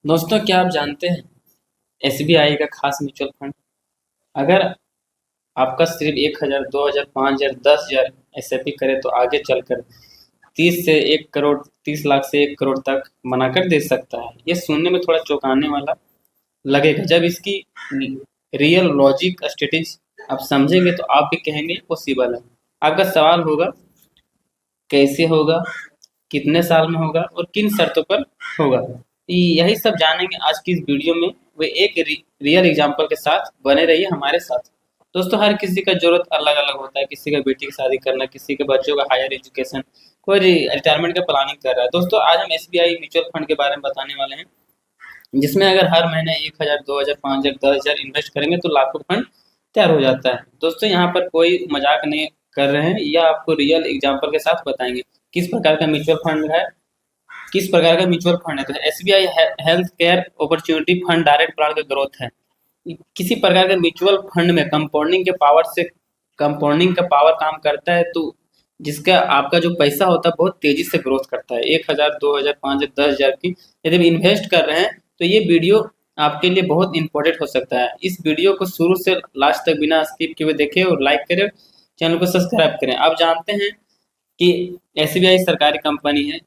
दोस्तों, क्या आप जानते हैं एसबीआई का खास म्यूचुअल फंड अगर आपका सिर्फ 1,000, 2,000, 5,000, 10,000 एसआईपी करे तो आगे चलकर 30 से 1 करोड़, 30 लाख से 1 करोड़ तक बनाकर दे सकता है। ये सुनने में थोड़ा चौंकाने वाला लगेगा। जब इसकी रियल लॉजिक स्ट्रेटेजी आप समझेंगे तो आप भी कहेंगे पॉसिबल है। आपका सवाल होगा कैसे होगा, कितने साल में होगा और किन शर्तों पर होगा। यही सब जानेंगे आज की इस वीडियो में। वे एक रियल एग्जांपल के साथ बने रहिए हमारे साथ। दोस्तों, हर किसी का जरूरत अलग अलग होता है। किसी का बेटी की शादी करना, किसी के बच्चों का हायर एजुकेशन, कोई रिटायरमेंट का प्लानिंग कर रहा है। दोस्तों, आज हम एसबीआई म्यूचुअल फंड के बारे में बताने वाले हैं, जिसमें अगर हर महीने 1,000, 2,000, 5,000, 10,000 इन्वेस्ट करेंगे तो लाखों फंड तैयार हो जाता है। दोस्तों, यहाँ पर कोई मजाक नहीं कर रहे हैं, यह आपको रियल एग्जांपल के साथ बताएंगे किस प्रकार का म्यूचुअल फंड है, किस प्रकार का म्यूचुअल फंड है। तो SBI health care opportunity fund direct plan का ग्रोथ है। किसी प्रकार के म्यूचुअल फंड में कंपाउंडिंग का पावर काम करता है, तो जिसका आपका जो पैसा होता है बहुत तेजी से ग्रोथ करता है। 1,000, 2,000, 5,000, 10,000 की यदि आप इन्वेस्ट कर रहे हैं तो ये वीडियो आपके लिए बहुत इंपॉर्टेंट हो सकता है। इस वीडियो को शुरू से लास्ट तक बिना स्किप किए देखें और लाइक करें, चैनल को सब्सक्राइब करें। आप जानते हैं कि एसबीआई सरकारी कंपनी है।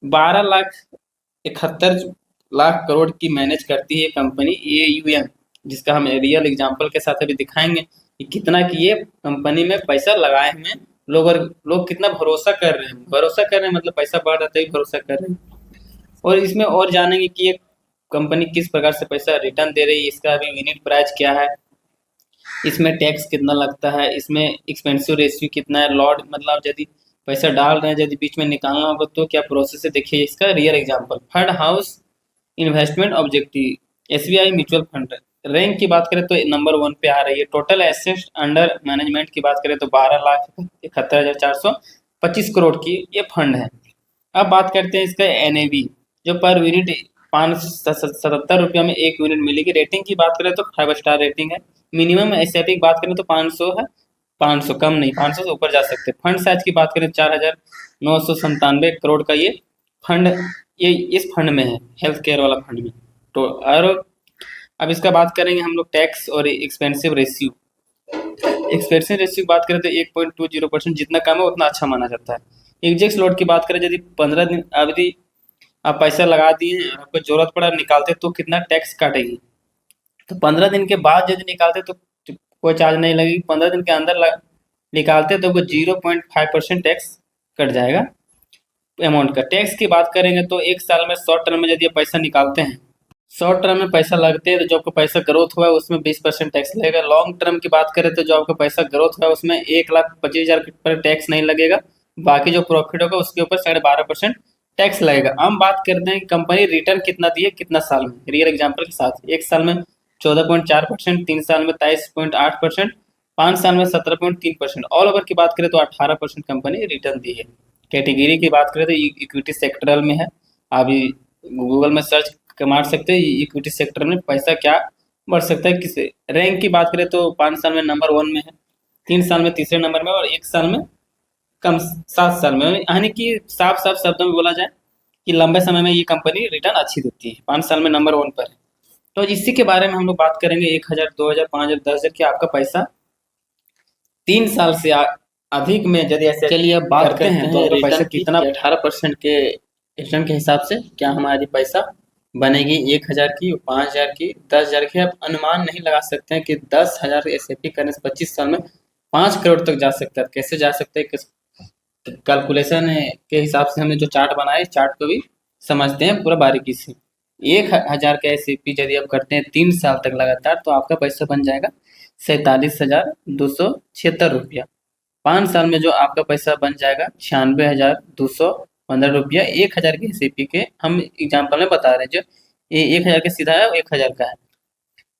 12,71,00,000 करोड़ की मैनेज करती है कंपनी एयूएम, जिसका हम रियल एग्जांपल के साथ अभी दिखाएंगे कि कितना की ये कंपनी में पैसा लगाए हुए लोग, और लोग कितना भरोसा कर रहे हैं मतलब पैसा बढ़ रहा था भरोसा कर रहे हैं। और इसमें और जानेंगे कि ये कंपनी किस प्रकार से पैसा रिटर्न दे रही है, इसका अभी यूनिट प्राइस क्या है, इसमें टैक्स कितना लगता है, इसमें एक्सपेंसिव रेशियो कितना है, लॉट मतलब यदि पैसा डाल रहे हैं यदि बीच में निकालना होगा तो क्या प्रोसेस है। देखिए इसका real example. Fund house investment objective SBI mutual fund rank की बात करें तो नंबर 1 पे आ रही है। टोटल एसेट्स अंडर मैनेजमेंट की बात करें तो 12,71,425 करोड़ की ये फंड है। अब बात करते हैं इसका एनएवी, जो पर यूनिट 577 रुपया में 1 यूनिट मिलेगी। रेटिंग की बात करें तो 5 स्टार रेटिंग है। मिनिमम एसआईपी की बात करें तो 500 है, 500 कम नहीं, 500 से ऊपर जा सकते हैं। फंड साइज की बात करें 4,997 करोड़ का ये फंड, ये इस फंड में है, हेल्थ केयर वाला फंड में। तो और अब इसका बात करेंगे हम लोग टैक्स और एक्सपेंसिव रेशियो। एक्सपेंसिव रेशियो की बात करें तो 1.20%, जितना कम है उतना अच्छा माना जाता है। एग्जैक्ट स्लॉट की बात करें यदि 15 दिन अवधि आप पैसा लगा दिए हैं और आपको जरूरत पड़ा निकालते तो कितना टैक्स काटेगी। तो 15 दिन के बाद यदि निकालते तो कोई चार्ज नहीं लगेगी। 15 दिन के अंदर निकालते तो वो 0.5% टैक्स कट जाएगा अमाउंट का। टैक्स की बात करेंगे तो 1 साल में शॉर्ट टर्म में यदि आप पैसा निकालते हैं, शॉर्ट टर्म में पैसा लगते हैं तो जो आपका पैसा ग्रोथ हुआ है उसमें 20% टैक्स लगेगा। लॉन्ग टर्म की बात करें तो जो आपका पैसा ग्रोथ हुआ है उसमें 1,25,000 पर टैक्स नहीं लगेगा। बाकी जो प्रॉफिट होगा उसके ऊपर 12.5% टैक्स लगेगा। हम बात करते हैं कि कंपनी रिटर्न कितना दी है, कितना साल में, रियल एग्जाम्पल के साथ। 1 साल में 14.4%, 3 साल में 23.8%, 5 साल में 17.3%। ऑल ओवर की बात करें तो 18% कंपनी रिटर्न दी है। कैटेगरी की बात करें तो इक्विटी सेक्टरल में है। अभी गूगल में सर्च मार सकते हैं इक्विटी सेक्टर में पैसा क्या बढ़ सकता है किसे। रैंक की बात करें तो 5 साल में नंबर 1 में है, 3 साल में तीसरे नंबर में और 1 साल में कम 7 साल में। यानी कि साफ साफ शब्दों में बोला जाए कि लंबे समय में ये कंपनी रिटर्न अच्छी देती है, 5 साल में नंबर 1 पर है। तो इसी के बारे में हम लोग बात करेंगे। 1,000, 2,000, 5,000, 10,000 की आपका पैसा 3 साल से अधिक में यदि ऐसे चलिए अब बात करते हैं तो आपका पैसा कितना 18% के रिटर्न के हिसाब से क्या हमारी पैसा बनेगी। 1,000 की, 5,000 की, 10,000 की। आप अनुमान नहीं लगा सकते हैं कि 10,000 एसआईपी करने से 25 साल में 5 करोड़ तक जा सकता है। कैसे जा सकते हैं, किस कैलकुलेशन के हिसाब से हमने जो चार्ट बनाया, चार्ट को भी समझते हैं पूरा बारीकी से। 1,000 का एसआईपी यदि आप करते हैं 3 साल तक लगातार तो आपका पैसा बन जाएगा 47,276 रुपया। 5 साल में जो आपका पैसा बन जाएगा 96,215 रुपया। 1,000 के एसआईपी के हम एग्जाम्पल में बता रहे हैं, जो ये 1,000 का सीधा है, 1,000 का है।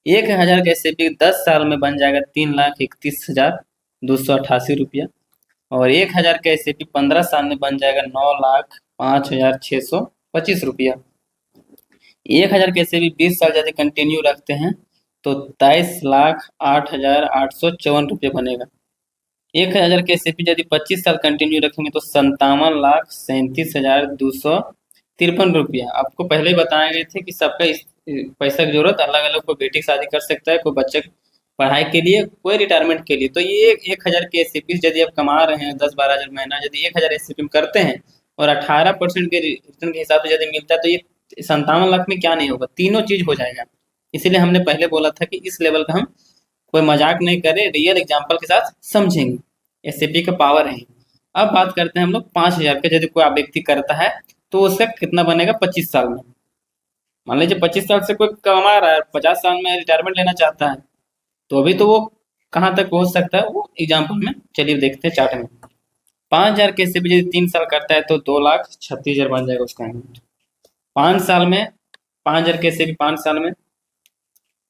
1,000 का एसआईपी 10 साल में बन जाएगा 3,31,288 रुपया। और 1,000 का एसआईपी 15 साल में बन जाएगा 9,05,625 रुपया। 1,000 के एसआईपी 20 साल यदि कंटिन्यू रखते हैं तो 23,08,854 रुपये बनेगा। 1,000 के एसआईपी यदि 25 साल कंटिन्यू रखेंगे तो 57,37,200 ₹53। आपको पहले ही बताए गए थे कि सबका इस पैसा की जरूरत अलग अलग, कोई बेटी की शादी कर सकता है, कोई बच्चे की पढ़ाई के लिए, कोई रिटायरमेंट के लिए। तो ये 1000 के एस यदि आप कमा रहे हैं 10-12 हज़ार महीना, यदि 1000 एस में करते हैं और 18% के रिटर्न के हिसाब से यदि मिलता है, तो ये 57 लाख में क्या नहीं होगा, तीनों चीज हो जाएगा। इसीलिए हमने पहले बोला था कि इस लेवल का हम कोई मजाक नहीं करें, रियल एग्जाम्पल के साथ समझेंगे। एस का पावर है। अब बात करते हैं हम लोग 5000 का, यदि कोई व्यक्ति करता है तो उसका कितना बनेगा 25 साल में। मान लीजिए 25 साल से कोई कमा रहा है, 50 साल में रिटायरमेंट लेना चाहता है, तो अभी तो वो कहाँ तक पहुंच सकता है, वो एग्जाम्पल में चलिए देखते हैं चार्ट में। 5000 के से भी यदि 3 साल करता है तो 2,36,000 बन जाएगा उसका अमाउंट। 5 साल में 5000 के से भी 5 साल में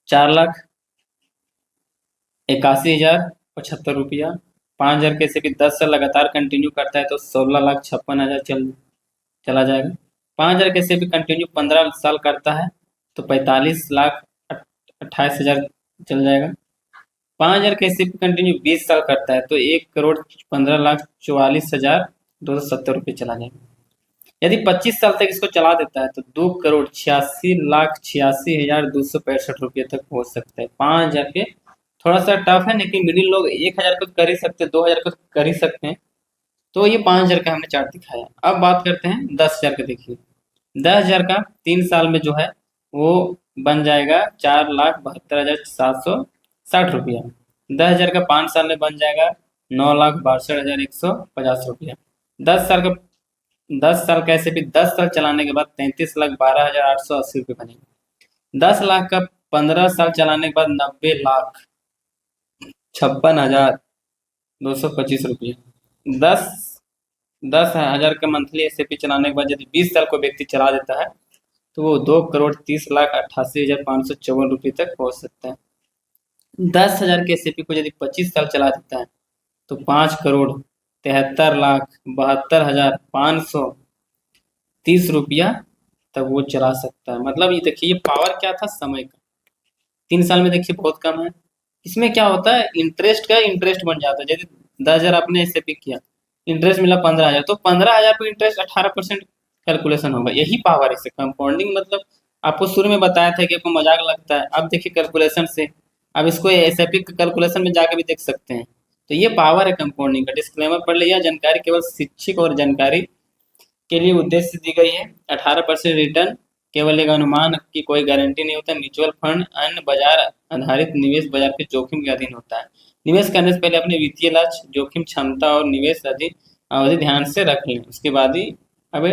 4,81,075 रुपया। 5000 के से भी 10 साल लगातार कंटिन्यू करता है तो 16,56,000 चला जाएगा। 5000 के से भी कंटिन्यू 15 साल करता है तो 45,28,000 चल जाएगा। 5000 के से भी कंटिन्यू 20 साल करता है तो 1,15,44,270 रुपये चला जाएगा। यदि 25 साल तक इसको चला देता है तो 2,86,86,265 रुपये तक पहुंच सकता है। 5000 के थोड़ा सा टफ है, लेकिन मिडिल लोग 1000 को कर ही सकते हैं, 2000 को कर ही सकते हैं। तो ये 5000 का हमने चार्ट दिखाया। अब बात करते हैं 10,000 का। देखिए 10,000 का 3 साल में जो है वो बन जाएगा 4,72,760 रुपया। 10,000 का 5 साल में बन जाएगा 9,62,150 रुपया। 10 साल कैसे भी 10 साल चलाने के बाद 33,12,880 रुपये बनेंगे। 10 लाख का 15 साल चलाने के बाद 90,56,225 रुपये। 10,000 का मंथली एस चलाने के बाद यदि 20 साल को व्यक्ति चला देता है तो वो 2,30,88,554 रुपये तक पहुंच सकता है। 10,000 के एस को यदि 25 साल चला देता है तो 5,73,72,530 रुपया तक वो चला सकता है। मतलब ये देखिए, ये पावर क्या था समय का। 3 साल में देखिए बहुत कम है। इसमें क्या होता है, इंटरेस्ट का इंटरेस्ट बन जाता है। यदि 10,000 आपने एस किया, इंटरेस्ट मिला 15,000, तो 15,000 पे इंटरेस्ट 18% कैलकुलेशन होगा। यही पावर है इसे कंपाउंडिंग। मतलब आपको शुरू में बताया था कि आपको मजाक लगता है, अब देखिए कैलकुलेशन से, अब इसको एस कैलकुलेशन में जाके भी देख सकते हैं। तो ये पावर है कंपाउंडिंग का। डिस्क्लेमर पढ़ लिया, जानकारी केवल शिक्षक और जानकारी के लिए उद्देश्य दी गई है। 18% रिटर्न केवल एक अनुमान की कोई गारंटी नहीं होता। म्यूचुअल फंड अन्य बाजार आधारित निवेश बाजार के जोखिम के अधीन होता है। निवेश करने से पहले अपने वित्तीय लक्ष्य, जोखिम क्षमता और निवेश अवधि ध्यान से रख लें, उसके बाद ही अब